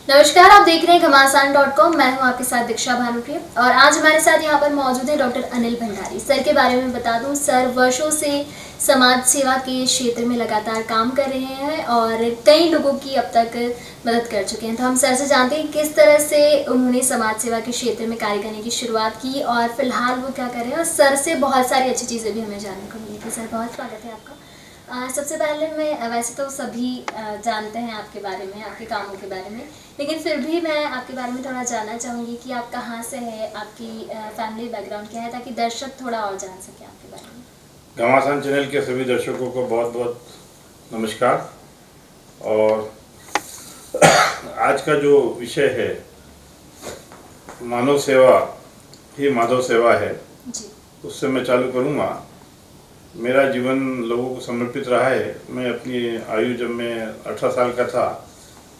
नमस्कार, आप देख रहे हैं घमासान.com। मैं हूं आपके साथ दीक्षा भानुप्रिया और आज हमारे साथ यहां पर मौजूद है डॉक्टर अनिल भंडारी। सर के बारे में बता दूं, सर वर्षों से समाज सेवा के क्षेत्र में लगातार काम कर रहे हैं और कई लोगों की अब तक मदद कर चुके हैं। तो हम सर से जानते हैं किस तरह से उन्होंने समाज सेवा के क्षेत्र में कार्य करने की शुरुआत की और फिलहाल वो क्या कर रहे हैं, और सर से बहुत सारी अच्छी चीज़ें भी हमें जानने को मिली थी। सर, बहुत स्वागत है आपका। सबसे पहले मैं वैसे तो सभी जानते हैं आपके बारे में, आपके कामों के बारे में, लेकिन फिर भी मैं आपके बारे में थोड़ा जानना चाहूँगी कि आप कहाँ से हैं, आपकी फैमिली बैकग्राउंड क्या है, ताकि दर्शक थोड़ा और जान सके आपके बारे में। घमासान चैनल के सभी दर्शकों को बहुत बहुत नमस्कार। और आज का जो विषय है मानव सेवा ही माधव सेवा है, उससे मैं चालू करूँगा। मेरा जीवन लोगों को समर्पित रहा है। मैं अपनी आयु जब मैं 18 साल का था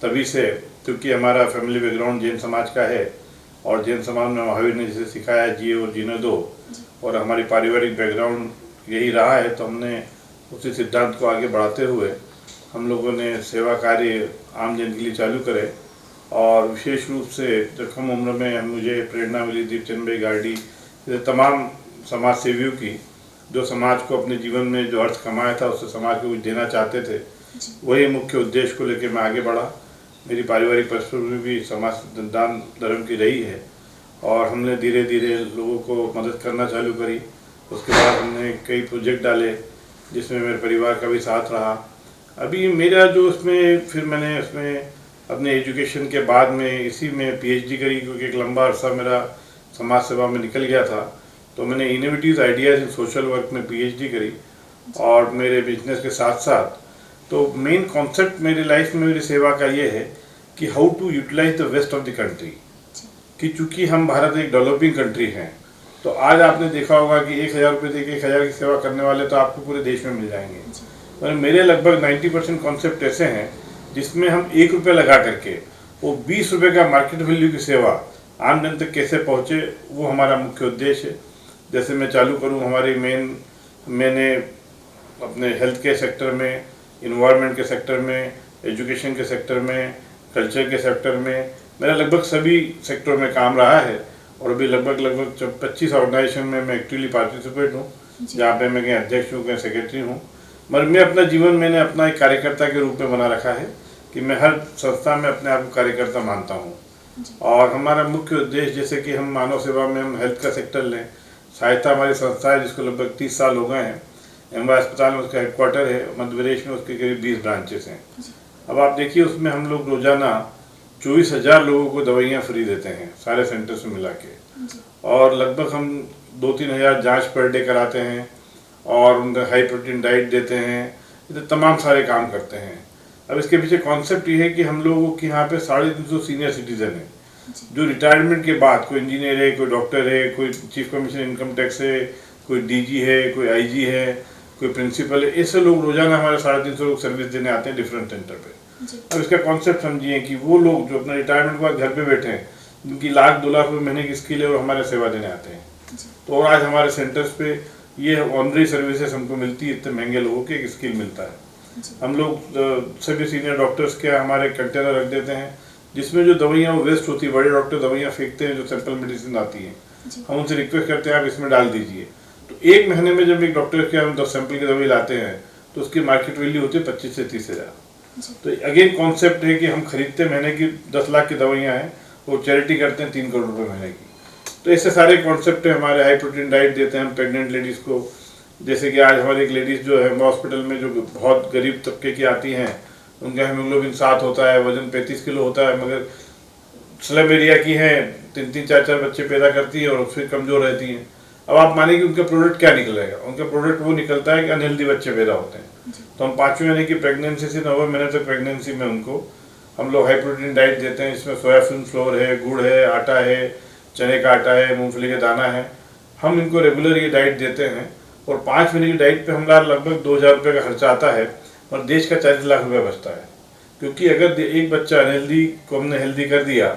तभी से, क्योंकि हमारा फैमिली बैकग्राउंड जैन समाज का है और जैन समाज में महावीर ने जैसे सिखाया जिए और जीने दो, और हमारी पारिवारिक बैकग्राउंड यही रहा है, तो हमने उसी सिद्धांत को आगे बढ़ाते हुए हम लोगों ने सेवा कार्य आम जन के लिए चालू करे। और विशेष रूप से जब कम उम्र में मुझे प्रेरणा मिली दीपचंद भाई गार्डी जैसे तमाम समाज सेवियों की, जो समाज को अपने जीवन में जो अर्थ कमाया था उससे समाज को कुछ देना चाहते थे, वही मुख्य उद्देश्य को लेकर मैं आगे बढ़ा। मेरी पारिवारिक पृष्ठभूमि भी समाज दान धर्म की रही है और हमने धीरे धीरे लोगों को मदद करना चालू करी। उसके बाद हमने कई प्रोजेक्ट डाले जिसमें मेरे परिवार का भी साथ रहा। अभी मेरा जो उसमें फिर मैंने उसमें अपने एजुकेशन के बाद में इसी में पीएचडी करी, क्योंकि एक लंबा अरसा मेरा समाज सेवा में निकल गया था। तो मैंने इनोवेटिव आइडियाज़ इन सोशल वर्क में पीएचडी करी और मेरे बिजनेस के साथ साथ तो मेन कॉन्सेप्ट मेरी लाइफ में मेरी सेवा का ये है कि how to utilize the waste of the country. कि चूँकि हम भारत एक डेवलपिंग कंट्री हैं, तो आज आपने देखा होगा कि 1000 रुपये दे के 1000 की सेवा करने वाले तो आपको पूरे देश में मिल जाएंगे। और मेरे लगभग 90% कॉन्सेप्ट ऐसे हैं जिसमें हम 1 रुपये लगा करके वो 20 रुपये का मार्केट वैल्यू की सेवा आम जन तक कैसे पहुँचे, वो हमारा मुख्य उद्देश्य है। जैसे मैं चालू करूं, हमारी मैंने अपने हेल्थ के सेक्टर में, इन्वायरमेंट के सेक्टर में, एजुकेशन के सेक्टर में, कल्चर के सेक्टर में, मेरा लगभग सभी सेक्टरों में काम रहा है। और अभी लगभग 25 ऑर्गेनाइजेशन में मैं एक्टिवली पार्टिसिपेट हूँ, जहाँ पे मैं कहीं अध्यक्ष हूँ, कहीं सेक्रेटरी हूँ। मगर मैं अपना जीवन मैंने अपना एक कार्यकर्ता के रूप में बना रखा है कि मैं हर संस्था में अपने आप को कार्यकर्ता मानता हूँ। और हमारा मुख्य उद्देश्य, जैसे कि हम मानव सेवा में हम हेल्थ का सेक्टर लें, सहायता हमारी संस्था है जिसको लगभग 30 साल हो गए हैं। एमवाई अस्पताल में उसका हेडक्वार्टर है, मध्य प्रदेश में उसके करीब 20 ब्रांचेस हैं। अब आप देखिए, उसमें हम लोग रोजाना 24,000 लोगों को दवाइयाँ फ्री देते हैं सारे सेंटर्स में मिला के, और लगभग हम 2-3 हज़ार जाँच पर डे कराते हैं और उनका हाई प्रोटीन डाइट देते हैं। ये तमाम सारे काम करते हैं। अब इसके पीछे कॉन्सेप्ट ये है कि हम लोगों के यहाँ पे 350 सीनियर सिटीजन हैं जो रिटायरमेंट के बाद, कोई इंजीनियर है, कोई डॉक्टर है, कोई चीफ कमिश्नर इनकम टैक्स है, कोई डीजी है, कोई आईजी है, कोई प्रिंसिपल है, ऐसे लोग रोजाना हमारे 350 लोग सर्विस देने आते हैं डिफरेंट सेंटर पे। अब इसका कॉन्सेप्ट समझिए कि वो लोग जो अपना रिटायरमेंट के बाद घर पे बैठे हैं, जिनकी 1-2 लाख रुपये महीने की स्किल है, और हमारे सेवा देने आते हैं। तो आज हमारे सेंटर्स पे ये ऑनरी सर्विसेज हमको मिलती है, इतने महंगे लोगों के एक स्किल मिलता है। हम लोग सभी सीनियर डॉक्टर्स के हमारे कंटेनर रख देते हैं जिसमें जो दवाइयाँ वो वेस्ट होती है, बड़े डॉक्टर दवाइयाँ फेंकते हैं जो सैंपल मेडिसिन आती हैं, हम उनसे रिक्वेस्ट करते हैं आप इसमें डाल दीजिए। तो एक महीने में जब एक डॉक्टर के हम 10 सैंपल की दवाई लाते हैं तो उसकी मार्केट वैल्यू होती है 25 से 30 हज़ार। तो अगेन कॉन्सेप्ट है कि हम खरीदते महीने की 10 लाख की दवाइयाँ हैं, वो चैरिटी करते हैं 3 करोड़ रुपये महीने की। तो ऐसे सारे कॉन्सेप्ट है हमारे। हाई प्रोटीन डाइट देते हैं हम प्रेग्नेंट लेडीज़ को। जैसे कि आज हमारी एक लेडीज़ जो है हॉस्पिटल में जो बहुत गरीब तबके की आती हैं, उनका हीमोग्लोबिन 7 होता है, वजन 35 किलो होता है, मगर स्लम एरिया की हैं, 3-3, 4-4 बच्चे पैदा करती है और फिर कमज़ोर रहती हैं। अब आप मानिए कि उनका प्रोडक्ट क्या निकलेगा, उनका प्रोडक्ट वो निकलता है कि अनहेल्दी बच्चे पैदा होते हैं। तो हम 5वें महीने की प्रेगनेंसी से 9वें महीने तक प्रेगनेंसी में उनको हम लोग हाई प्रोटीन डाइट देते हैं। इसमें सोयाबीन फ्लोर है, गुड़ है, आटा है, चने का आटा है, मूंगफली का दाना है। हम इनको रेगुलर ये डाइट देते हैं और 5 महीने की डाइट पे हमारा लगभग 2000 रुपये का खर्चा आता है और देश का 40 लाख रुपये बचता है। क्योंकि अगर एक बच्चा अनहेल्दी को हमने हेल्दी कर दिया,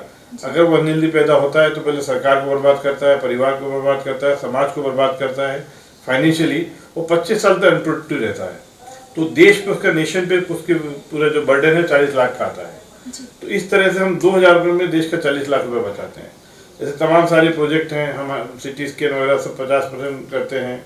अगर वो अनहेल्दी पैदा होता है तो पहले सरकार को बर्बाद करता है, परिवार को बर्बाद करता है, समाज को बर्बाद करता है, फाइनेंशियली वो 25 साल तक अनप्रोडक्टिव रहता है। तो देश पे उसका नेशन पे उसके पूरा जो बर्डन है 40 लाख का आता है। तो इस तरह से हम 2000 रुपये में देश का 40 लाख रुपए बचाते हैं। जैसे तमाम सारे प्रोजेक्ट हैं, हम सिटी स्कैन वगैरह सब 50% करते हैं।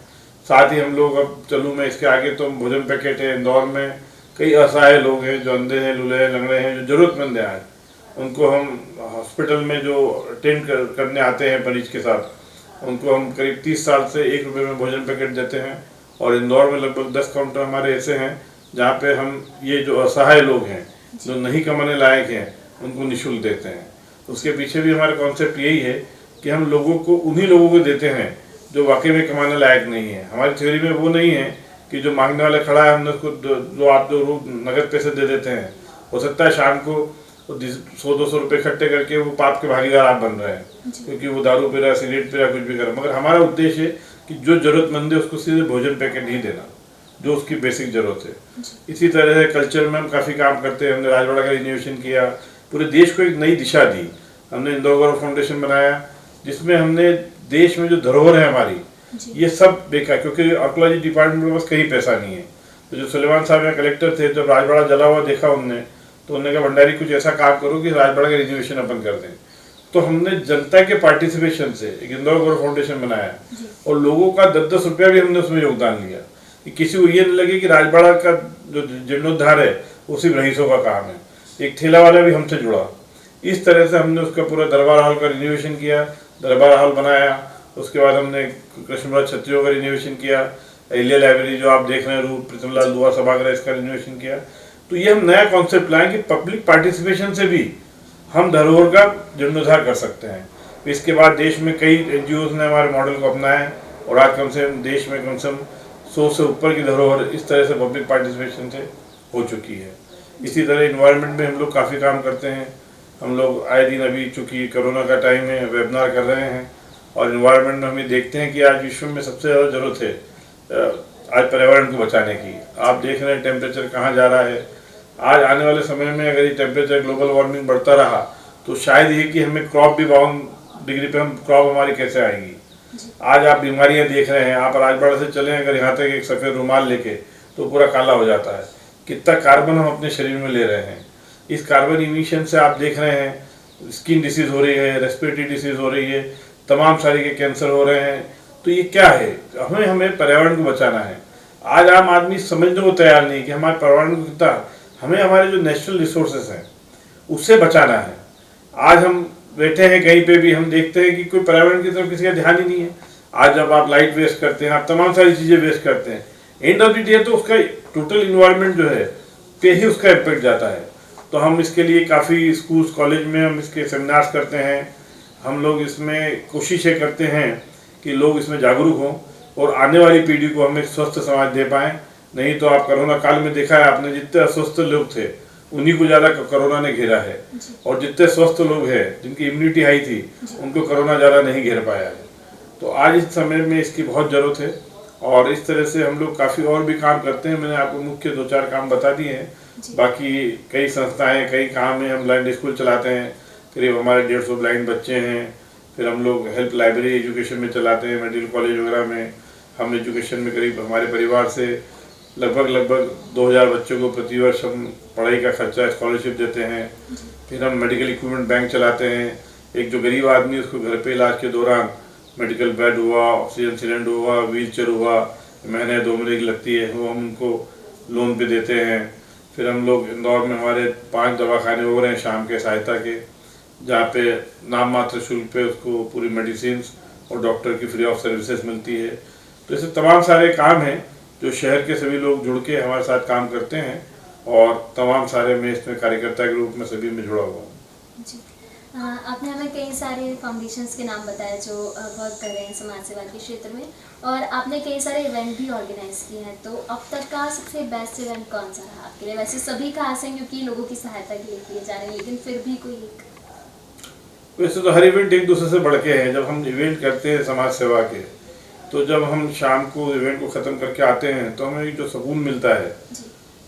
साथ ही हम लोग, अब चलूँ मैं इसके आगे, तो भोजन पैकेट है। इंदौर में कई असहाय लोग हैं जो अंधे हैं, लूले हैं, लंगड़े हैं, जो जरूरतमंद हैं, आज उनको हम हॉस्पिटल में जो अटेंड करने आते हैं मरीज के साथ, उनको हम करीब 30 साल से 1 रुपये में भोजन पैकेट देते हैं। और इंदौर में लगभग 10 काउंटर हमारे ऐसे हैं जहाँ पे हम ये जो असहाय लोग हैं, जो नहीं कमाने लायक हैं, उनको निःशुल्क देते हैं। उसके पीछे भी हमारा कॉन्सेप्ट यही है कि हम लोगों को, उन्हीं लोगों को देते हैं जो वाकई में कमाने लायक नहीं है। हमारी थ्योरी में वो नहीं है कि जो मांगने वाला खड़ा है हमने उसको दो नगद पैसे दे देते हैं। हो सकता है शाम को 100-200 रुपये इकट्ठे करके वो पाप के भागीदार आप बन रहे हैं, क्योंकि वो दारू पी रहा, सिगरेट पी रहा, कुछ भी कर रहा। मगर हमारा उद्देश्य है कि जो जरूरतमंद है उसको सीधे भोजन पैकेट ही देना, जो उसकी बेसिक जरूरत है। इसी तरह से कल्चर में हम काफ़ी काम करते हैं। हमने राजवाड़ा का रिन्यूएशन किया, पूरे देश को एक नई दिशा दी। हमने इंदौर गौरव फाउंडेशन बनाया, जिसमें हमने देश में जो धरोहर है हमारी, ये सब देखा, क्योंकि आर्कोलॉजी डिपार्टमेंट में बस कहीं पैसा नहीं है। तो जो सुलेमान साहब यहाँ कलेक्टर थे, जब राजवाड़ा जला हुआ देखा उनने, तो उन्होंने कहा भंडारी कुछ ऐसा काम करो कि राजवाड़ा का रिन्यूएशन अपन कर दें। तो हमने जनता के पार्टिसिपेशन से एक इंदौर गौरव फाउंडेशन बनाया, और लोगों का 10-10 रुपया भी हमने उसमें योगदान लिया, कि किसी को ये नहीं लगे कि राजवाड़ा का जो जीर्णोद्धार है वो सिर्फ रईसों का काम है। एक ठेला वाला भी हमसे जुड़ा। इस तरह से हमने उसका पूरा दरबार हॉल का रिन्यूएशन किया, दरबार हॉल बनाया। उसके बाद हमने कृष्णराज छत्रियों का रिन्यूएशन किया, अहिल्या लाइब्रेरी जो आप देख रहे हैं, रूप प्रीतमलाल दुआ सभागार, इसका रिन्यूएशन किया। तो ये हम नया कॉन्सेप्ट लाएं कि पब्लिक पार्टिसिपेशन से भी हम धरोहर का जीर्णोद्धार कर सकते हैं। इसके बाद देश में कई NGOs ने हमारे मॉडल को अपनाया, और आज कम से कम देश में कम से कम 100 से ऊपर की धरोहर इस तरह से पब्लिक पार्टिसिपेशन से हो चुकी है। इसी तरह इन्वायरमेंट में हम लोग काफ़ी काम करते हैं। हम लोग आए दिन, अभी चूँकि कोरोना का टाइम है, वेबिनार कर रहे हैं, और इन्वायरमेंट में हमें देखते हैं कि आज विश्व में सबसे ज़्यादा ज़रूरत है आज पर्यावरण को बचाने की। आप देख रहे हैं टेम्परेचर कहाँ जा रहा है। आज आने वाले समय में अगर ये टेम्परेचर, ग्लोबल वार्मिंग बढ़ता रहा, तो शायद ये कि हमें क्रॉप भी 52 डिग्री पे, हम क्रॉप हमारी कैसे आएगी। आज आप बीमारियां देख रहे हैं, आप राजवाड़ा से चले अगर यहाँ तक एक सफ़ेद रुमाल लेके, तो पूरा काला हो जाता है। कितना कार्बन हम अपने शरीर में ले रहे हैं। इस कार्बन इमिशन से आप देख रहे हैं स्किन डिसीज़ हो रही है, रेस्पिरेटरी डिसीज़ हो रही है, तमाम सारे के कैंसर हो रहे हैं। तो ये क्या है? हमें पर्यावरण को बचाना है। आज आम आदमी समझने को तैयार नहीं कि हमारे पर्यावरण को कितना, हमें हमारे जो नेचुरल रिसोर्सेज हैं उससे बचाना है। आज हम बैठे हैं कहीं पे भी, हम देखते हैं कि कोई पर्यावरण की तरफ किसी का ध्यान ही नहीं है। आज जब आप लाइट वेस्ट करते हैं, आप तमाम सारी चीज़ें वेस्ट करते हैं, एंड ऑफ द डे तो उसका टोटल इन्वायरमेंट जो है पे ही उसका इम्पेक्ट जाता है। तो हम इसके लिए काफ़ी स्कूल्स कॉलेज में हम इसके सेमिनार्स करते हैं। हम लोग इसमें कोशिशें करते हैं कि लोग इसमें जागरूक हों और आने वाली पीढ़ी को हम एक स्वस्थ समाज दे पाएँ। नहीं तो आप कोरोना काल में देखा है आपने, जितने अस्वस्थ लोग थे उन्हीं को ज़्यादा कोरोना ने घेरा है, और जितने स्वस्थ लोग हैं जिनकी इम्यूनिटी हाई थी उनको कोरोना ज़्यादा नहीं घेर पाया है। तो आज इस समय में इसकी बहुत ज़रूरत है, और इस तरह से हम लोग काफ़ी और भी काम करते हैं। मैंने आपको मुख्य 2-4 काम बता दिए हैं, बाकी कई संस्थाएं, कई काम हैं। हम ब्लाइंड स्कूल चलाते हैं, करीब हमारे 150 ब्लाइंड बच्चे हैं। फिर हम लोग हेल्प लाइब्रेरी एजुकेशन में चलाते हैं, मेडिकल कॉलेज वगैरह में। हम एजुकेशन में करीब हमारे परिवार से लगभग 2000 बच्चों को प्रतिवर्ष हम पढ़ाई का खर्चा स्कॉलरशिप देते हैं। फिर हम मेडिकल इक्विपमेंट बैंक चलाते हैं। एक जो गरीब आदमी उसको घर पे इलाज के दौरान मेडिकल बेड हुआ, ऑक्सीजन सिलेंडर हुआ, व्हीलचेयर हुआ, महीने 2 महीने की लगती है, वो हम उनको लोन पे देते हैं। फिर हम लोग इंदौर में हमारे 5 दवाखाने हो रहे हैं शाम के सहायता के, जहाँ पे नाम मात्र शुल्क पे उसको पूरी मेडिसिन और डॉक्टर की फ्री ऑफ सर्विसेज मिलती है। तो ऐसे तमाम सारे काम हैं जो शहर के सभी लोग जुड़ के हमारे साथ काम करते हैं, और तमाम सारे मैं इसमें कार्यकर्ता के रूप में सभी में जुड़ा हुआ हूँ। जी, आपने हमें कई सारे फाउंडेशंस के नाम बताए जो वर्क कर रहे हैं समाज सेवा के क्षेत्र में, और आपने कई सारे इवेंट भी ऑर्गेनाइज किए हैं। तो अब तक का सबसे बेस्ट इवेंट कौन सा रहा आपके लिए? वैसे सभी खास हैं क्योंकि लोगों की सहायता के लिए किए जा रहे हैं, लेकिन फिर भी कोई एक? वैसे तो हर इवेंट एक दूसरे से बढ़ के है। जब हम इवेंट करते हैं समाज सेवा के, तो जब हम शाम को इवेंट को ख़त्म करके आते हैं तो हमें जो सुकून मिलता है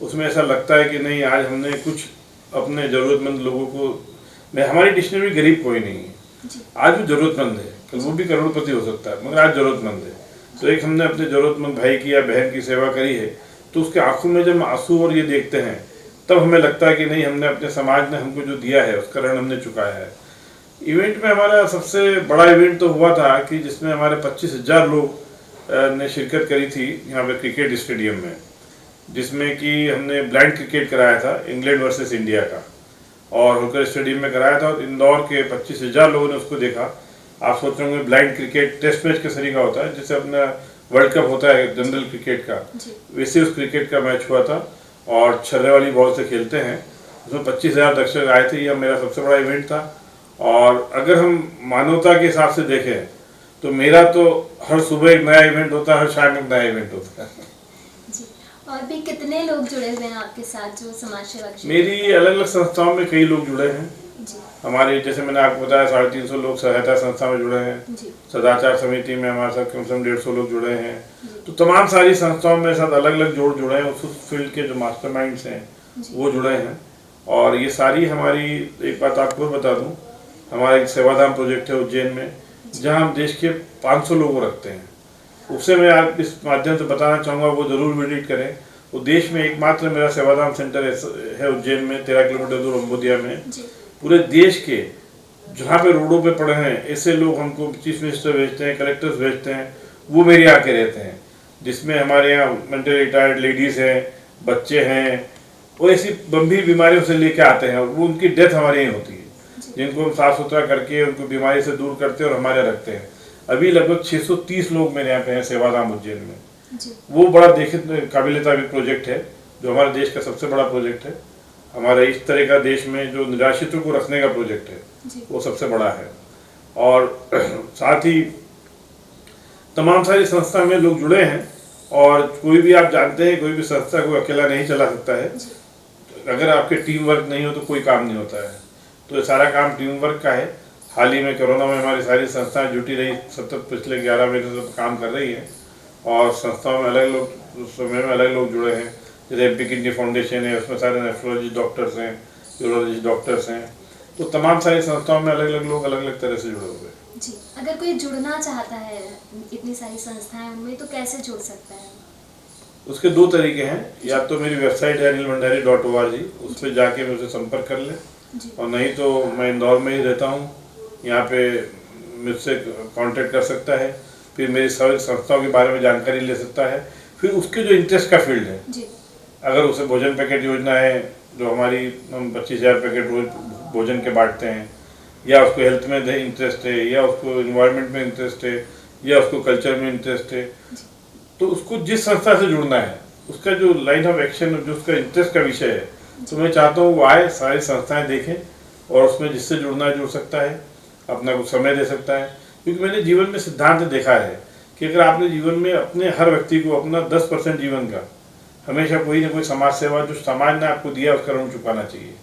उसमें ऐसा लगता है कि नहीं, आज हमने कुछ अपने ज़रूरतमंद लोगों को, मैं, हमारी डिक्शनरी गरीब कोई नहीं है। आज वो ज़रूरतमंद है, कल वो भी करोड़पति हो सकता है, मगर आज ज़रूरतमंद है। तो एक हमने अपने ज़रूरतमंद भाई की या बहन की सेवा करी है, तो उसके आंखों में जब आंसू और ये देखते हैं तब हमें लगता है कि नहीं, हमने अपने समाज ने हमको जो दिया है उसका ऋण हमने चुकाया है। इवेंट में हमारा सबसे बड़ा इवेंट तो हुआ था कि जिसमें हमारे 25,000 लोग ने शिरकत करी थी यहाँ पे क्रिकेट स्टेडियम में, जिसमें कि हमने ब्लाइंड क्रिकेट कराया था इंग्लैंड वर्सेस इंडिया का, और होकर स्टेडियम में कराया था। और इंदौर के 25,000 लोगों ने उसको देखा। आप सोच रहे होंगे ब्लाइंड क्रिकेट टेस्ट मैच के तरीका होता है, जैसे अपना वर्ल्ड कप होता है जनरल क्रिकेट का, वैसे उस क्रिकेट का मैच हुआ था और छर्रे वाली बॉल से खेलते हैं। उसमें 25,000 दर्शक आए थे। यह मेरा सबसे बड़ा इवेंट था। और अगर हम मानवता के हिसाब से देखें तो मेरा तो हर सुबह एक नया इवेंट होता है, हर शाम एक नया इवेंट होता है। जी। और भी कितने लोग जुड़े हुए हैं आपके साथ जो समाज सेवा के? मेरी अलग अलग संस्थाओं में कई लोग जुड़े हैं। जी। हमारे जैसे मैंने आपको बताया 350 लोग सहायता संस्था में जुड़े हैं। जी। सदाचार समिति में हमारे साथ कम से कम 150 लोग जुड़े हैं। तो तमाम सारी संस्थाओं में साथ अलग अलग जुड़े हैं। उस फील्ड के जो मास्टरमाइंड्स हैं वो जुड़े हैं। और ये सारी हमारी, एक बात आपको बता दूं, हमारा एक सेवाधाम प्रोजेक्ट है उज्जैन में, जहां हम देश के 500 लोगों को रखते हैं। उससे मैं आप इस माध्यम से बताना चाहूँगा, वो ज़रूर विजिट करें। वो देश में एकमात्र मेरा सेवाधाम सेंटर है उज्जैन में, 13 किलोमीटर दूर अम्बोदिया में। पूरे देश के जहाँ पे रोडों पे पड़े हैं ऐसे लोग हमको चीफ मिनिस्टर भेजते हैं, कलेक्टर्स भेजते हैं, वो मेरे यहाँ के रहते हैं। जिसमें हमारे यहाँ मेंटली रिटायर्ड लेडीज़ हैं, बच्चे हैं, वो ऐसी गंभीर बीमारियों से लेके आते हैं और वो उनकी डेथ हमारे यहाँ होती है, जिनको हम साफ सुथरा करके उनको बीमारी से दूर करते हैं और हमारे रखते हैं। अभी लगभग 630 लोग मेरे यहाँ पे हैं सेवाधाम उज्जैन में। वो बड़ा देखे काबिल तारीफ प्रोजेक्ट है, जो हमारे देश का सबसे बड़ा प्रोजेक्ट है। हमारे इस तरह का देश में जो निराश्रितों को रखने का प्रोजेक्ट है वो सबसे बड़ा है। और साथ ही तमाम सारी संस्था में लोग जुड़े हैं। और कोई भी, आप जानते हैं, कोई भी संस्था को अकेला नहीं चला सकता है। अगर आपके टीम वर्क नहीं हो तो कोई काम नहीं होता है। तो ये सारा काम टीम वर्क का है। हाल ही में कोरोना में हमारी सारी संस्थाएं जुटी रही, सतत पिछले 11 महीने से काम कर रही है। और संस्थाओं में अलग लोग, समय में अलग लोग जुड़े हैं। जैसे एमपी किडनी फाउंडेशन है, उसमें सारे नेफ्रोलॉजिस्ट डॉक्टर्स हैं, यूरोलॉजिस्ट डॉक्टर्स हैं। तो तमाम सारी संस्थाओं में अलग अलग लोग अलग अलग तरह से जुड़े हुए हैं। जी। अगर कोई जुड़ना चाहता है इतनी सारी संस्थाएं उनमें, तो कैसे जुड़ सकता है? उसके 2 तरीके हैं। या तो मेरी वेबसाइट है anilbhandari.org, उस पर जाके मुझसे संपर्क कर लें। और नहीं तो मैं इंदौर में ही रहता हूँ, यहाँ पे मुझसे कांटेक्ट कर सकता है। फिर मेरी सभी संस्थाओं के बारे में जानकारी ले सकता है। फिर उसके जो इंटरेस्ट का फील्ड है, अगर उसे भोजन पैकेट योजना है, जो हमारी हम 25,000 पैकेट रोज भोजन के बांटते हैं, या उसको हेल्थ में इंटरेस्ट है, या उसको इन्वायरमेंट में इंटरेस्ट है, या उसको कल्चर में इंटरेस्ट है, तो उसको जिस संस्था से जुड़ना है उसका जो लाइन ऑफ एक्शन, जो उसका इंटरेस्ट का विषय है, तो मैं चाहता हूँ वो आए, सारी संस्थाएं देखें और उसमें जिससे जुड़ना है जुड़ सकता है, अपना कुछ समय दे सकता है। क्योंकि मैंने जीवन में सिद्धांत देखा है कि अगर आपने जीवन में अपने हर व्यक्ति को अपना 10% जीवन का हमेशा कोई ना कोई समाज सेवा, जो समाज ने आपको दिया, उसका ऋण चुकाना चाहिए।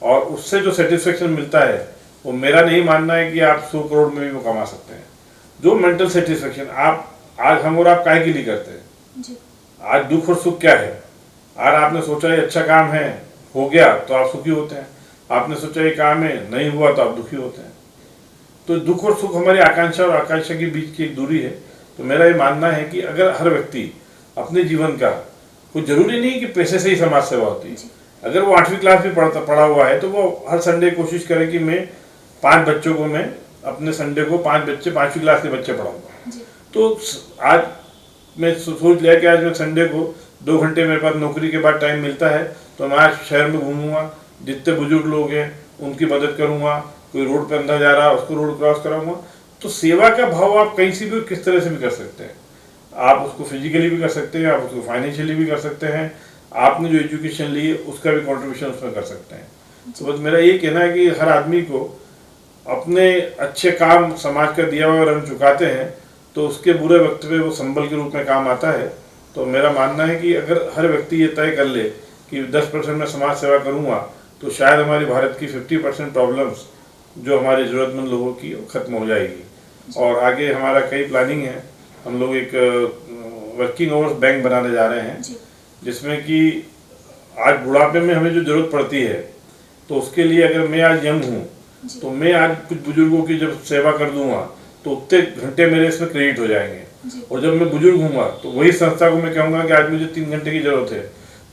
और उससे जो सेटिस्फेक्शन मिलता है वो मेरा नहीं मानना है कि आप 100 करोड़ में भी वो कमा सकते हैं। जो मेंटल सेटिस्फेक्शन आप आज हम और आप काहे के लिए करते हैं, आज दुख और सुख क्या है। आज आपने सोचा ये अच्छा काम है, हो गया तो आप सुखी होते हैं। आपने सोचा ये काम है, नहीं हुआ तो आप दुखी होते हैं। तो दुख और सुख हमारी आकांक्षा और आकांक्षा के बीच की एक दूरी है। तो मेरा ये मानना है कि अगर हर व्यक्ति अपने जीवन का, कोई जरूरी नहीं कि पैसे से ही समाज सेवा होती है, अगर वो 8वीं क्लास में पढ़ा हुआ है तो वो हर संडे कोशिश करे कि मैं 5 बच्चों को, मैं अपने संडे को 5 बच्चे, 5वीं क्लास के बच्चे पढ़ाऊंगा। तो आज मैं सोच लिया कि आज मैं संडे को 2 घंटे मेरे पास नौकरी के बाद टाइम मिलता है, तो मैं आज शहर में घूमूंगा, जितने बुजुर्ग लोग हैं उनकी मदद करूंगा, कोई रोड पर अंदर जा रहा है उसको रोड क्रॉस कराऊंगा। तो सेवा का भाव आप कहीं से भी, किस तरह से भी कर सकते हैं। आप उसको फिजिकली भी कर सकते हैं, आप उसको फाइनेंशियली भी कर सकते हैं, आपने जो एजुकेशन ली है उसका भी कॉन्ट्रीब्यूशन उसमें कर सकते हैं। तो बस मेरा ये कहना है कि हर आदमी को अपने अच्छे काम, समाज का दिया हुआ ऋण चुकाते हैं तो उसके बुरे वक्त में वो संबल के रूप में काम आता है। तो मेरा मानना है कि अगर हर व्यक्ति ये तय कर ले कि 10% में समाज सेवा करूँगा, तो शायद हमारी भारत की 50% प्रॉब्लम्स जो हमारे ज़रूरतमंद लोगों की ख़त्म हो जाएगी। और आगे हमारा कई प्लानिंग है। हम लोग एक वर्किंग आवर्स बैंक बनाने जा रहे हैं, जिसमें कि आज बुढ़ापे में हमें जो ज़रूरत पड़ती है, तो उसके लिए अगर मैं आज यंग हूँ तो मैं आज कुछ बुजुर्गों की जब सेवा कर दूंगा तो उतने घंटे मेरे इसमें क्रेडिट हो जाएंगे। जी। और जब मैं बुजुर्ग हूँगा तो वही संस्था को मैं कहूँगा कि आज मुझे 3 घंटे की जरूरत है,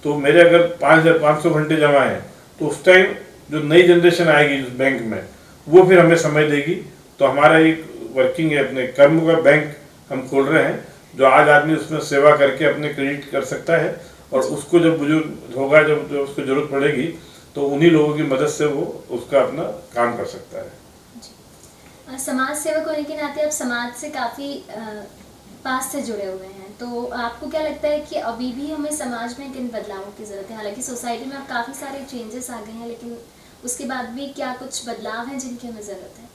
तो मेरे अगर 5,500 घंटे जमा है तो उस टाइम जो नई जनरेशन आएगी उस बैंक में वो फिर हमें समय देगी। तो हमारा एक वर्किंग है, अपने कर्म का बैंक हम खोल रहे हैं, जो आज आदमी उसमें सेवा करके अपने क्रेडिट कर सकता है, और उसको जब बुजुर्ग होगा, जब उसको जरूरत पड़ेगी तो उन्हीं लोगों की मदद से वो उसका अपना काम कर सकता है। समाज सेवक होने के नाते आप समाज से काफ़ी पास से जुड़े हुए हैं, तो आपको क्या लगता है कि अभी भी हमें समाज में किन बदलावों की ज़रूरत है? हालांकि सोसाइटी में अब काफ़ी सारे चेंजेस आ गए हैं, लेकिन उसके बाद भी क्या कुछ बदलाव हैं जिनकी हमें ज़रूरत है?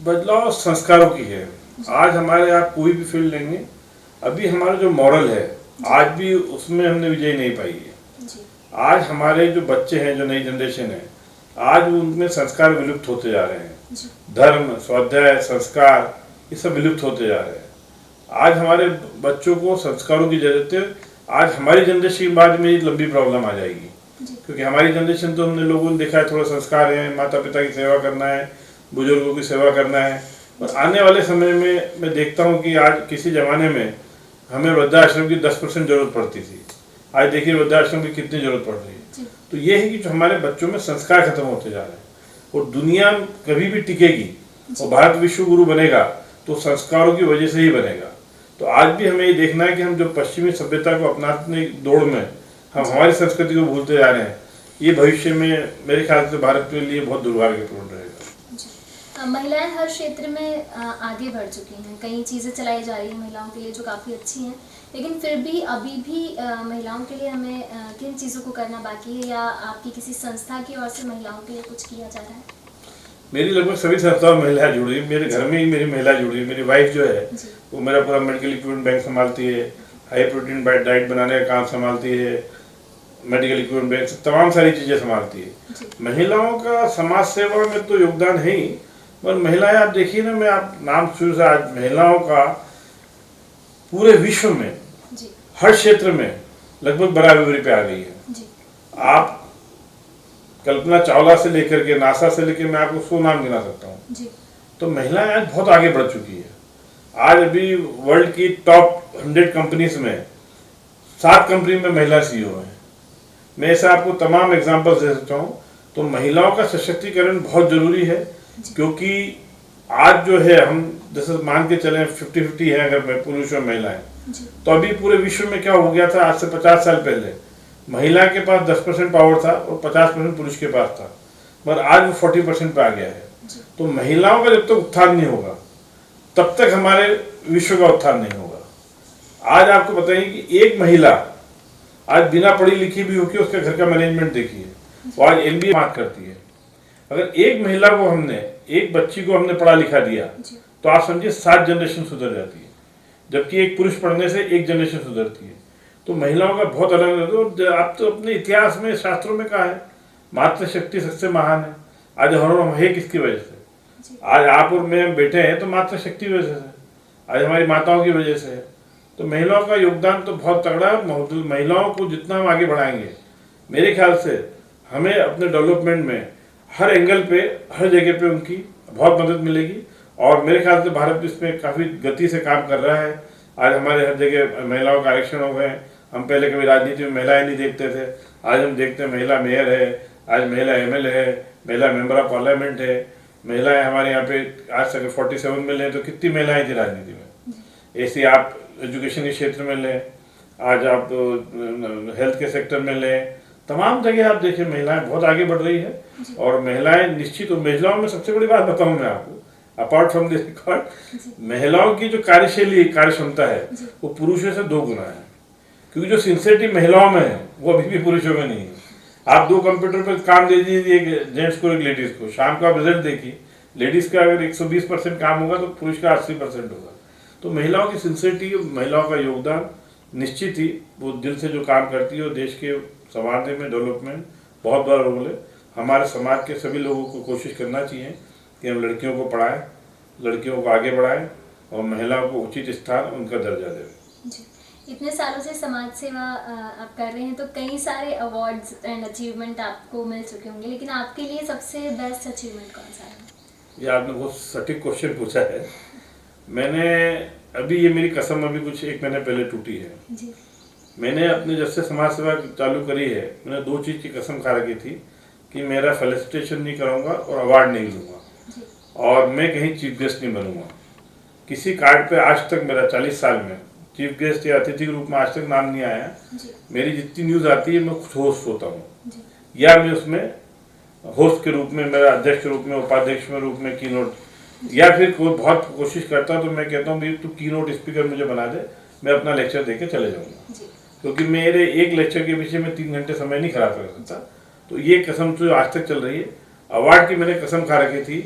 बदलाव संस्कारों की है। आज हमारे आप कोई भी फील्ड लेंगे, अभी हमारा जो मॉरल है आज भी उसमें हमने विजय नहीं पाई है। जी। आज हमारे जो बच्चे हैं, जो नई जनरेशन है, आज उनमें संस्कार विलुप्त होते जा रहे हैं। जी। धर्म, स्वाध्याय, संस्कार, ये सब विलुप्त होते जा रहे हैं। आज हमारे बच्चों को संस्कारों की जरूरत है। आज हमारी जनरेशन के बाद में एक लंबी प्रॉब्लम आ जाएगी, क्योंकि हमारी जनरेशन तो हमने लोगों ने देखा है, थोड़ा संस्कार है, माता पिता की सेवा करना है, बुजुर्गों की सेवा करना है। और आने वाले समय में मैं देखता हूँ कि आज किसी ज़माने में हमें वृद्धाश्रम की 10% जरूरत पड़ती थी, आज देखिए वृद्धाश्रम की कितनी जरूरत पड़ रही है। तो ये है कि जो हमारे बच्चों में संस्कार खत्म होते जा रहे हैं, और दुनिया कभी भी टिकेगी और भारत विश्व गुरु बनेगा तो संस्कारों की वजह से ही बनेगा। तो आज भी हमें ये देखना है कि हम जो पश्चिमी सभ्यता को अपनाने की दौड़ में हम हमारी संस्कृति को भूलते जा रहे हैं, ये भविष्य में मेरे ख्याल से भारत के लिए बहुत दुर्भाग्यपूर्ण रहेगा। महिलाएं हर क्षेत्र में आगे बढ़ चुकी हैं, कई चीज़ें चलाई जा रही हैं महिलाओं के लिए जो काफ़ी अच्छी हैं, लेकिन फिर भी अभी भी महिलाओं के लिए हमें किन चीज़ों को करना बाकी है, या आपकी किसी संस्था की ओर से महिलाओं के लिए कुछ किया जा रहा है? मेरी लगभग सभी संस्थाओं में महिलाएं जुड़ी है। मेरे घर में ही मेरी महिला जुड़ी है। मेरी वाइफ जो है वो मेरा पूरा मेडिकल इक्विपमेंट बैंक संभालती है, हाई प्रोटीन डाइट बनाने का काम संभालती है, मेडिकल इक्विपमेंट बैंक, तमाम सारी चीज़ें संभालती है। महिलाओं का समाज सेवा में तो योगदान है ही, पर महिलाएं आप देखिए ना, मैं आप नाम शुरू से आज महिलाओं का पूरे विश्व में हर क्षेत्र में लगभग बराबरी पे आ गई है। आप कल्पना चावला से लेकर के नासा से लेकर मैं आपको 100 नाम गिना सकता हूँ। तो महिलाएं आज बहुत आगे बढ़ चुकी है। आज अभी वर्ल्ड की टॉप 100 कंपनीज में 7 कंपनी में महिला सीईओ हैं। मैं ऐसे आपको तमाम एग्जांपल्स दे सकता हूँ। तो महिलाओं का सशक्तिकरण बहुत जरूरी है, क्योंकि आज जो है हम जैसे मान के चले 50-50 है अगर पुरुष और महिलाएं, तो अभी पूरे विश्व में क्या हो गया था, आज से 50 साल पहले महिला के पास 10% पावर था और 50% पुरुष के पास था, पर आज वो 40% पे आ गया है। तो महिलाओं का जब तक उत्थान नहीं होगा तब तक हमारे विश्व का उत्थान नहीं होगा। आज आपको बताइए कि एक महिला आज बिना पढ़ी लिखी भी होकर उसके घर का मैनेजमेंट देखिए, वो आज MBA बात करती है। अगर एक महिला को हमने, एक बच्ची को हमने पढ़ा लिखा दिया तो आप समझिए 7 जनरेशन सुधर जाती है, जबकि एक पुरुष पढ़ने से एक जनरेशन सुधरती है। तो महिलाओं का बहुत अलग। आप तो अपने इतिहास में, शास्त्रों में कहा है मातृशक्ति सबसे महान है। आज हम है किसकी वजह से? आज आप और मैं बैठे हैं तो मातृशक्ति की वजह से, आज हमारी माताओं की वजह से है। तो महिलाओं का योगदान तो बहुत तगड़ा है। महिलाओं को जितना हम आगे बढ़ाएंगे, मेरे ख्याल से हमें अपने डेवलपमेंट में हर एंगल पे, हर जगह पे उनकी बहुत मदद मिलेगी। और मेरे ख्याल से भारत इसमें काफ़ी गति से काम कर रहा है। आज हमारे हर जगह महिलाओं का आरक्षण हो गए। हम पहले कभी राजनीति में महिलाएं नहीं देखते थे, आज हम देखते हैं महिला मेयर है, आज महिला MLA है, महिला मेंबर ऑफ पार्लियामेंट है, महिलाएं हमारे यहाँ पे आज तक 47 में लें तो कितनी महिलाएं थी राजनीति में। ऐसे आप एजुकेशन के क्षेत्र में लें, आज आप हेल्थ के सेक्टर में लें, तमाम जगह आप देखिए महिलाएं बहुत आगे बढ़ रही है। और महिलाएं निश्चित, महिलाओं में सबसे बड़ी बात बताऊं मैं आपको, अपार्ट फ्रॉम दिस रिकॉर्ड, महिलाओं की जो कार्यशैली, कार्य क्षमता है वो पुरुषों से 2 गुना है। क्योंकि जो सिंसियरिटी महिलाओं में है वो अभी भी पुरुषों में नहीं है। आप 2 कंप्यूटर पर काम दे दीजिए, एक जेंट्स को एक लेडीज को, शाम को आप रिजल्ट देखिए, लेडीज का अगर 120% काम होगा तो पुरुष का 80% होगा। तो महिलाओं की सिंसियरिटी, महिलाओं का योगदान निश्चित ही, वो दिल से जो काम करती है और देश के संवारने में, डेवलपमेंट बहुत बड़ा रोल है। हमारे समाज के सभी लोगों को कोशिश करना चाहिए कि हम लड़कियों को पढ़ाएं, लड़कियों को आगे बढ़ाएं और महिलाओं को उचित स्थान, उनका दर्जा दें। इतने सालों से समाज सेवा आप कर रहे हैं तो कई सारे अवार्ड्स एंड अचीवमेंट आपको मिल चुके होंगे, लेकिन आपके लिए सबसे बेस्ट अचीवमेंट कौन सा है? ये आपने बहुत सटीक क्वेश्चन पूछा है। मैंने अभी ये मेरी कसम अभी कुछ 1 महीने पहले टूटी है जी। मैंने अपने जब से समाज सेवा चालू करी है, मैंने 2 चीज़ की कसम खा रखी थी कि मेरा फेलिसिटेशन नहीं करूँगा और अवार्ड नहीं लूँगा और मैं कहीं चीफ गेस्ट नहीं बनूँगा। किसी कार्ड पे आज तक मेरा 40 साल में चीफ गेस्ट या अतिथि के रूप में आज तक नाम नहीं आया। मेरी जितनी न्यूज़ आती है मैं खुद होस्ट होता हूँ या मैं उसमें होस्ट के रूप में, मेरा अध्यक्ष के रूप में, उपाध्यक्ष के रूप में कीनोट, या फिर कोई बहुत कोशिश करता हूँ तो मैं कहता हूँ भाई तू कीनोट स्पीकर मुझे बना दे, मैं अपना लेक्चर दे के चले जाऊँगा, क्योंकि मेरे एक लेक्चर के पीछे मैं 3 घंटे समय नहीं खराब कर सकता। तो ये कसम तो आज तक चल रही है। अवार्ड की मैंने कसम खा रखी थी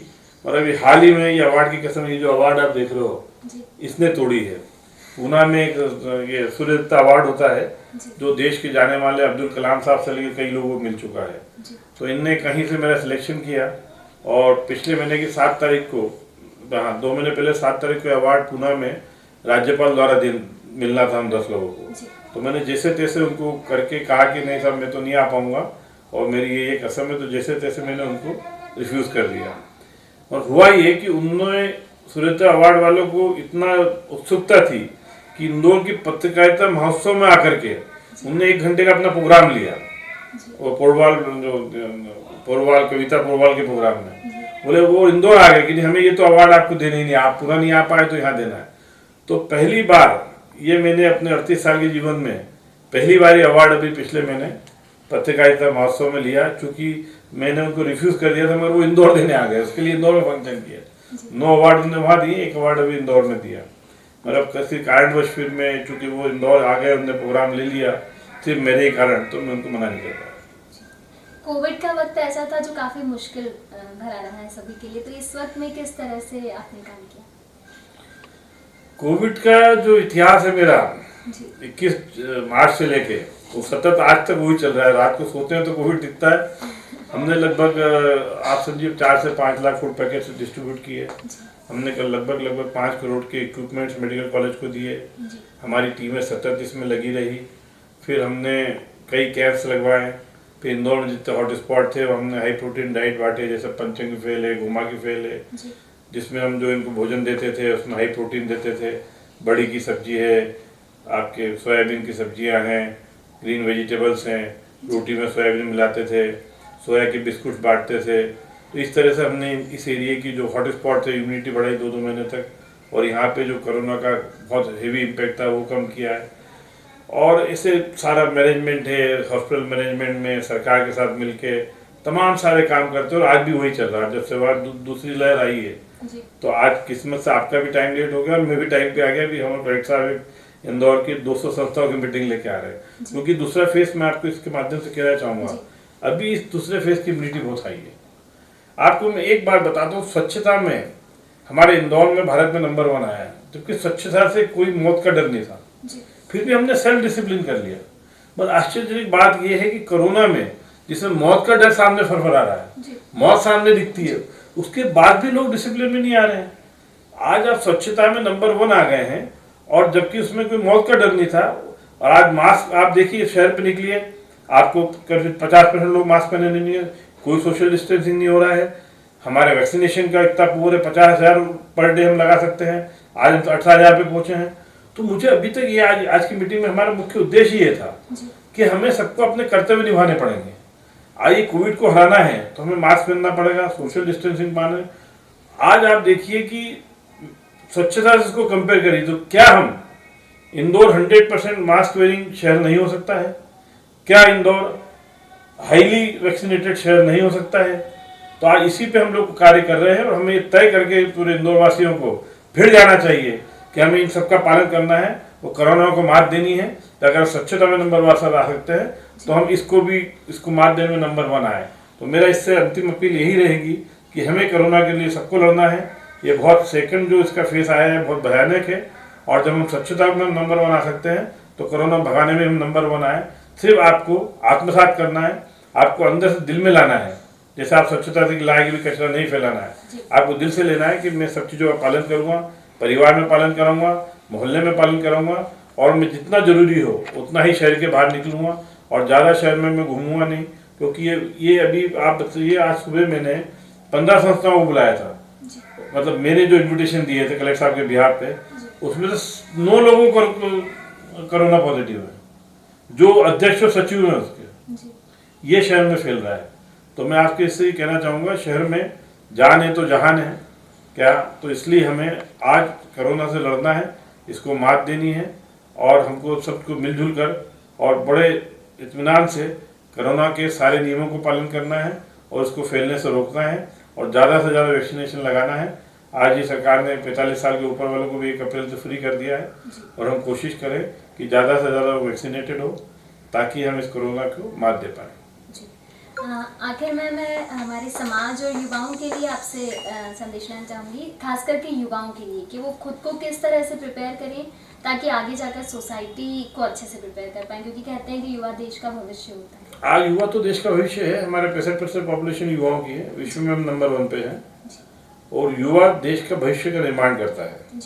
और अभी हाल ही में ये अवार्ड की कसम, ये जो अवार्ड आप देख रहे हो इसने तोड़ी है। पूना में एक ये सूर्यदत्ता अवार्ड होता है जो देश के जाने वाले अब्दुल कलाम साहब से लेकर कई लोगों को मिल चुका है। तो इनने कहीं से मेरा सिलेक्शन किया और पिछले महीने की 7 तारीख को, हाँ 2 महीने पहले 7 तारीख को अवार्ड पूना में राज्यपाल द्वारा मिलना था हम 10 लोगों को। तो मैंने जैसे तैसे उनको करके कहा कि नहीं साहब मैं तो नहीं आ पाऊंगा और मेरी ये कसम है, तो जैसे तैसे मैंने उनको रिफ्यूज़ कर दिया। और हुआ ये कि उन्होंने सूर्यदत्ता अवार्ड वालों को इतना उत्सुकता थी कि इंदौर की पत्रकारिता महोत्सव में आकर के उन्होंने 1 घंटे का अपना प्रोग्राम लिया, वो पोरवाल कविता पोरवाल के प्रोग्राम में। बोले वो इंदौर आ गए कि हमें ये तो अवार्ड आपको देने ही नहीं, आप पूरा नहीं आ पाए तो यहाँ देना है। तो पहली बार ये मैंने अपने 38 साल के जीवन में पहली बार ये अवार्ड अभी पिछले महीने पत्रकारिता महोत्सव में लिया। चूंकि मैंने उनको रिफ्यूज़ कर दिया था मगर वो इंदौर देने आ गए, उसके लिए इंदौर में फंक्शन किया। 9 अवार्ड उन्होंने वहाँ दिए, 1 अवार्ड अभी इंदौर में दिया। मतलब किसी कारणवश फिर मैं, चूँकि वो इंदौर आ गए, उन्होंने प्रोग्राम ले लिया सिर्फ मेरे ही कारण, तो मैं उनको मना नहीं कर पाया। कोविड का वक्त ऐसा था जो काफ़ी मुश्किल भरा रहा है सभी के लिए, तो इस वक्त में किस तरह से आपने काम किया? कोविड का जो इतिहास है मेरा 21 मार्च से लेके वो सतत आज तक वही चल रहा है। रात को सोते हैं तो कोविड दिखता है। हमने लगभग आप समझिए 4 से 5 लाख फूड पैकेट डिस्ट्रीब्यूट किए। हमने कल लगभग 5 करोड़ के इक्विपमेंट्स मेडिकल कॉलेज को दिए। हमारी टीमें सतत इसमें लगी रही। फिर हमने कई कैंप्स लगवाए। फिर इंदौर में जितने हॉट स्पॉट थे वो हमने हाई प्रोटीन डाइट बांटे, जैसे पंचंग की फेल है, घुमा की फेल है, जिसमें हम जो इनको भोजन देते थे उसमें हाई प्रोटीन देते थे। बड़ी की सब्जी है, आपके सोयाबीन की सब्जियां हैं, ग्रीन वेजिटेबल्स हैं, रोटी में सोयाबीन मिलाते थे, सोया के बिस्कुट बांटते थे। तो इस तरह से हमने इस एरिया की जो हॉट स्पॉट थे इम्यूनिटी बढ़ाई 2-2 महीने तक, और यहाँ पे जो कोरोना का बहुत हेवी इम्पैक्ट था वो कम किया है। और इसे सारा मैनेजमेंट है, हॉस्पिटल मैनेजमेंट में सरकार के साथ मिलके तमाम सारे काम करते हैं और आज भी वही चल रहा है। जब से दूसरी लहर आई है तो आज किस्मत से आपका भी टाइम लेट हो गया और मैं भी टाइम पे आ गया। भी हमारे कलेक्टर साहब इंदौर की 200 संस्थाओं की मीटिंग लेके आ रहे हैं, क्योंकि दूसरा फेज मैं आपको इसके माध्यम से कहना चाहूँगा, अभी इस दूसरे फेज की इम्यूनिटी बहुत हाई है। आपको मैं एक बात बताता हूँ, स्वच्छता में हमारे इंदौर में भारत में नंबर 1 आया है, जबकि स्वच्छता से कोई मौत का डर नहीं था। फिर भी हमने सेल्फ डिसिप्लिन कर लिया। बस आश्चर्यजनक बात यह है कि कोरोना में जिसमें मौत का डर सामने फरफरा रहा है, मौत सामने दिखती है, उसके बाद भी लोग डिसिप्लिन में नहीं आ रहे हैं। आज आप स्वच्छता में नंबर 1 आ गए हैं और जबकि उसमें कोई मौत का डर नहीं था। और आज मास्क आप देखिए, शहर पे निकलिए आपको करीब 50% लोग मास्क पहने नहीं है, कोई सोशल डिस्टेंसिंग नहीं हो रहा है। हमारे वैक्सीनेशन का इतना पूरे 50,000 पर डे हम लगा सकते हैं, आज हम तो 18,000 पे पहुंचे हैं। तो मुझे अभी तक ये आज की मीटिंग में हमारा मुख्य उद्देश्य ये था कि हमें सबको अपने कर्तव्य निभाने पड़ेंगे। आइए कोविड को हराना है तो हमें मास्क पहनना पड़ेगा, सोशल डिस्टेंसिंग माने। आज आप देखिए कि स्वच्छता से इसको कंपेयर करिए तो क्या हम इंदौर 100% मास्क वेयरिंग शहर नहीं हो सकता है? क्या इंदौर हाईली वैक्सीनेटेड शहर नहीं हो सकता है? तो आज इसी पे हम लोग कार्य कर रहे हैं और हमें तय करके पूरे इंदौर वासियों को फिर जाना चाहिए कि हमें इन सबका पालन करना है, वो कोरोना को मात देनी है। तो अगर स्वच्छता में नंबर 1 आ सकते हैं तो हम इसको मात देने में नंबर 1 आए। तो मेरा इससे अंतिम अपील यही रहेगी कि हमें कोरोना के लिए सबको लड़ना है। ये बहुत सेकंड जो इसका फेस आया है बहुत भयानक है, और जब हम स्वच्छता में नंबर 1 आ सकते हैं तो कोरोना भगाने में हम नंबर 1 आए। सिर्फ आपको आत्मसात करना है, आपको अंदर से दिल में लाना है। जैसे आप स्वच्छता से लाए कि कचरा नहीं फैलाना है, आपको दिल से लेना है कि मैं सब चीज़ों का पालन करूँगा, परिवार में पालन करूँगा, मोहल्ले में पालन करूँगा, और मैं जितना जरूरी हो उतना ही शहर के बाहर निकलूँगा और ज़्यादा शहर में मैं घूमूंगा नहीं। क्योंकि ये अभी आप बताइए, आज सुबह मैंने 15 संस्थाओं को बुलाया था, मतलब मैंने जो इन्विटेशन दिए थे कलेक्टर साहब के बिहार पे, उसमें से 9 लोगों को कोरोना पॉजिटिव है, जो अध्यक्ष और सचिव हैं उसके, ये शहर में फैल रहा है। तो मैं आपके इससे कहना चाहूँगा, शहर में जान है तो जहान है क्या, तो इसलिए हमें आज कोरोना से लड़ना है, इसको मात देनी है और हमको सबको मिलजुल कर और बड़े इत्मीनान से कोरोना के सारे नियमों को पालन करना है और इसको फैलने से रोकना है और ज़्यादा से ज़्यादा वैक्सीनेशन लगाना है। आज ही सरकार ने 45 साल के ऊपर वालों को भी 1 अप्रैल से फ्री कर दिया है और हम कोशिश करें कि ज़्यादा से ज़्यादा वैक्सीनेटेड हो ताकि हम इस कोरोना को मात दे पाएँ। आखिर में मैं हमारे समाज और युवाओं के लिए आपसे संदेश लेना चाहूँगी, खास करके युवाओं के लिए, कि वो खुद को किस तरह से प्रिपेयर करें ताकि आगे जाकर सोसाइटी को अच्छे से प्रिपेयर कर पाएँ, क्योंकि कहते हैं कि युवा देश का भविष्य होता है। आज युवा तो देश का भविष्य है। हमारे 65% पॉपुलेशन युवाओं की है, विश्व में हम नंबर 1 पे हैं और युवा देश का भविष्य का निर्माण करता है।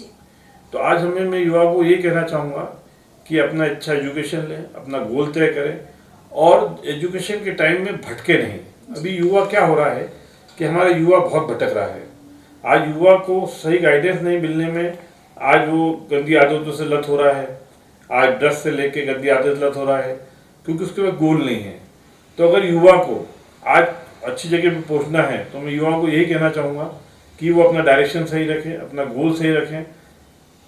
तो आज मैं युवा को ये कहना चाहूँगा कि अपना अच्छा एजुकेशन लें, अपना गोल तय करें और एजुकेशन के टाइम में भटके नहीं। अभी युवा क्या हो रहा है कि हमारा युवा बहुत भटक रहा है। आज युवा को सही गाइडेंस नहीं मिलने में आज वो गंदी आदतों से लत हो रहा है, आज ड्रग्स से लेके गंदी आदत लत हो रहा है, क्योंकि उसके पास गोल नहीं है। तो अगर युवा को आज अच्छी जगह पे पहुंचना है तो मैं युवाओं को यही कहना चाहूँगा कि वो अपना डायरेक्शन सही रखें, अपना गोल सही रखें,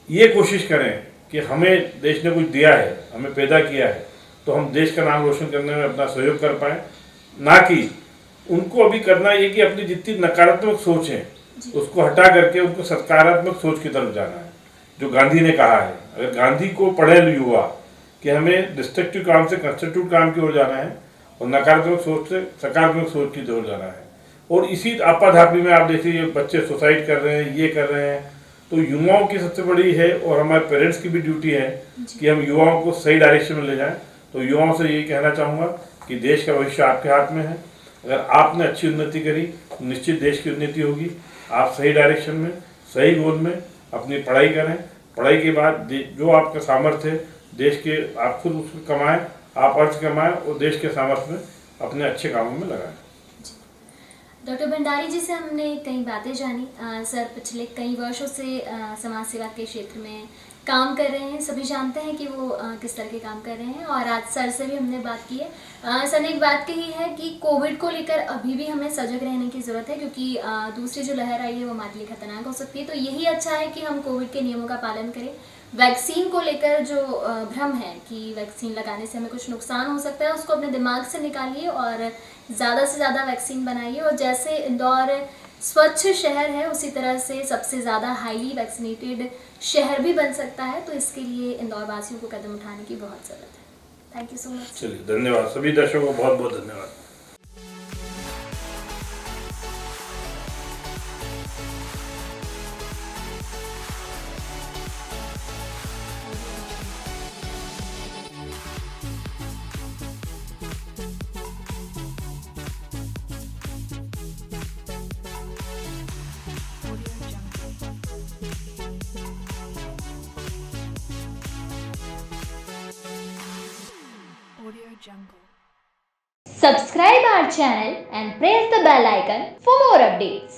ये कोशिश करें कि हमें देश ने कुछ दिया है, हमें पैदा किया है, तो हम देश का नाम रोशन करने में अपना सहयोग कर पाएँ। ना कि उनको अभी करना ये कि अपनी जितनी नकारात्मक सोच है उसको हटा करके उनको सकारात्मक सोच की तरफ जाना है, जो गांधी ने कहा है। अगर गांधी को पढ़े युवा कि हमें डिस्ट्रक्टिव काम से कंस्ट्रक्टिव काम की ओर जाना है और नकारात्मक सोच से सकारात्मक सोच की ओर जाना है। और इसी आपाधापी में आप देखिए बच्चे सुसाइड कर रहे हैं, ये कर रहे हैं। तो युवाओं की सबसे बड़ी है और हमारे पेरेंट्स की भी ड्यूटी है कि हम युवाओं को सही डायरेक्शन में ले जाएं। तो युवाओं से यही कहना चाहूँगा कि देश का भविष्य आपके हाथ में है। अगर आपने अच्छी उन्नति करी तो निश्चित देश की उन्नति होगी। आप सही डायरेक्शन में, सही गोल में अपनी पढ़ाई करें। पढ़ाई के बाद जो आपका सामर्थ्य है देश के, आप खुद उसको कमाएं, आप अर्थ कमाएं और देश के सामर्थ्य में अपने अच्छे कामों में लगाएं। डॉक्टर भंडारी जी से हमने कई बातें जानी। सर पिछले कई वर्षों से समाज सेवा के क्षेत्र में काम कर रहे हैं, सभी जानते हैं कि वो किस तरह के काम कर रहे हैं और आज सर से भी हमने बात की है। सर ने एक बात कही है कि कोविड को लेकर अभी भी हमें सजग रहने की ज़रूरत है, क्योंकि दूसरी जो लहर आई है वो हमारे लिए खतरनाक हो सकती है। तो यही अच्छा है कि हम कोविड के नियमों का पालन करें। वैक्सीन को लेकर जो भ्रम है कि वैक्सीन लगाने से हमें कुछ नुकसान हो सकता है, उसको अपने दिमाग से निकालिए और ज़्यादा से ज़्यादा वैक्सीन बनाइए। और जैसे इंदौर स्वच्छ शहर है उसी तरह से सबसे ज़्यादा हाईली वैक्सीनेटेड शहर भी बन सकता है। तो इसके लिए इंदौर वासियों को कदम उठाने की बहुत ज़रूरत है। Thank you so much. चलिए, धन्यवाद। सभी दर्शकों को बहुत बहुत धन्यवाद। Subscribe our channel and press the bell icon for more updates.